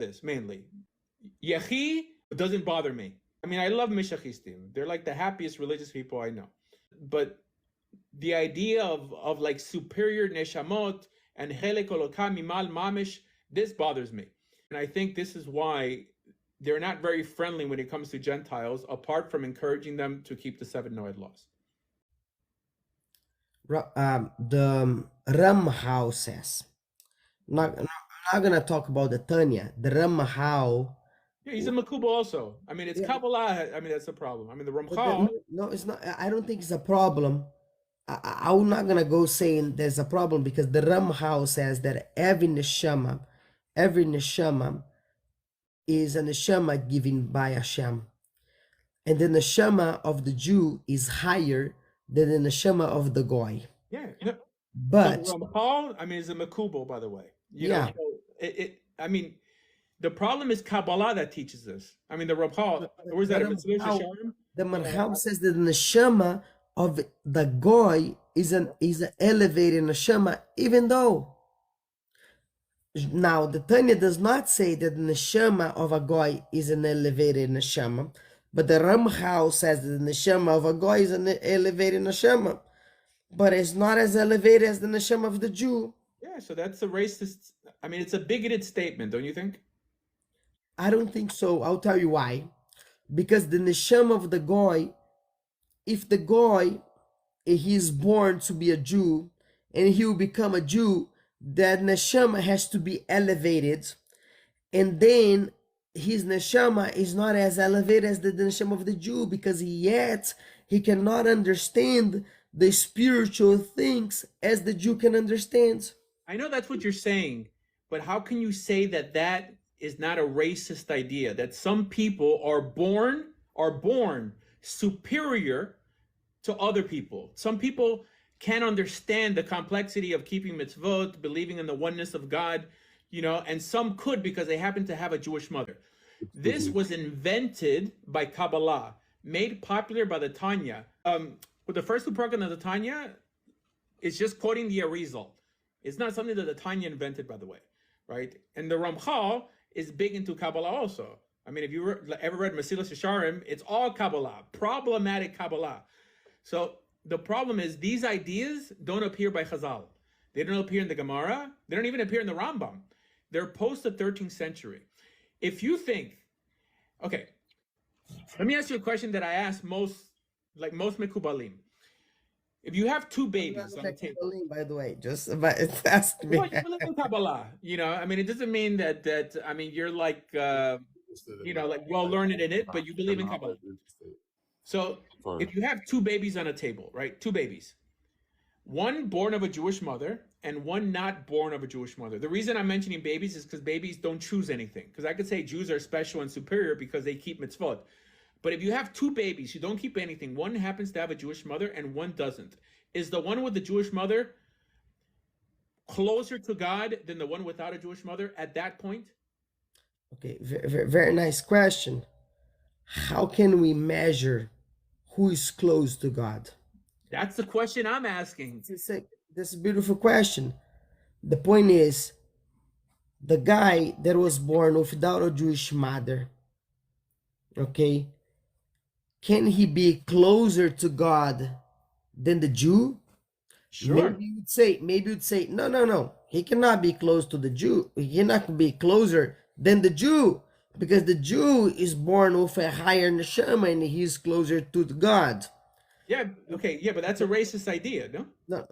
this mainly. Yechi doesn't bother me. I mean, I love Mishachistim. They're like the happiest religious people I know. But the idea of like superior neshamot and helek olokah mimal mamish, this bothers me. And I think this is why they're not very friendly when it comes to Gentiles, apart from encouraging them to keep the 7 Noahide laws. The Ramhau says, I'm not gonna talk about the Tanya. The Ramhau. Yeah, he's a Makubal also. I mean, it's Kabbalah. I mean, that's the problem. I mean, the Ramchal. No, it's not. I don't think it's a problem. I'm not gonna go saying there's a problem, because the Ramhau says that every neshama is a neshama given by Hashem, and the neshama of the Jew is higher than the neshama of the goy. Yeah. But so Ramchal, I mean, is a Makubal, by the way. You know, so I mean, the problem is Kabbalah that teaches this. I mean, the Ramchal, where's that? The Marham says that the neshama of the goy is an elevated neshama, even though. Now, the Tanya does not say that the neshama of a goy is an elevated neshama, but the Ramchal says that the neshama of a goy is an elevated neshama, but it's not as elevated as the neshama of the Jew. Yeah, so that's a racist. I mean, it's a bigoted statement, don't you think? I don't think so. I'll tell you why. Because the neshama of the goy, if the goy, he is born to be a Jew and he will become a Jew, that neshama has to be elevated, and then his neshama is not as elevated as the neshama of the Jew, because yet he cannot understand the spiritual things as the Jew can understand. I know that's what you're saying, but how can you say that that is not a racist idea? That some people are born superior to other people. Some people can't understand the complexity of keeping mitzvot, believing in the oneness of God, you know, and some could because they happen to have a Jewish mother. This was invented by Kabbalah, made popular by the Tanya. With the first two paragrahs of the Tanya, it's just quoting the Arizal. It's not something that the Tanya invented, by the way, right? And the Ramchal is big into Kabbalah also. I mean, if you ever read Mesilas Yesharim, it's all Kabbalah, problematic Kabbalah. So the problem is these ideas don't appear by Chazal. They don't appear in the Gemara. They don't even appear in the Rambam. They're post the 13th century. If you think, okay, let me ask you a question that I ask most Mekubalim. If you have two babies on the table, by the way, just ask me. Well, you believe in Kabbalah, you know. I mean, it doesn't mean that I mean you're like you know, like well learned in it, but you believe in Kabbalah. So if you have two babies on a table, right? Two babies, one born of a Jewish mother and one not born of a Jewish mother. The reason I'm mentioning babies is because babies don't choose anything. Because I could say Jews are special and superior because they keep mitzvot. But if you have two babies who don't keep anything, one happens to have a Jewish mother and one doesn't, is the one with the Jewish mother closer to God than the one without a Jewish mother at that point? Okay, very nice question. How can we measure who is close to God? That's the question I'm asking. That's a beautiful question. The point is, the guy that was born without a Jewish mother, okay, can he be closer to God than the Jew? Sure. Maybe you'd say, no. He cannot be close to the Jew. He cannot be closer than the Jew, because the Jew is born with a higher neshama and he's closer to God. Yeah, okay, yeah, but that's a racist idea, no? No,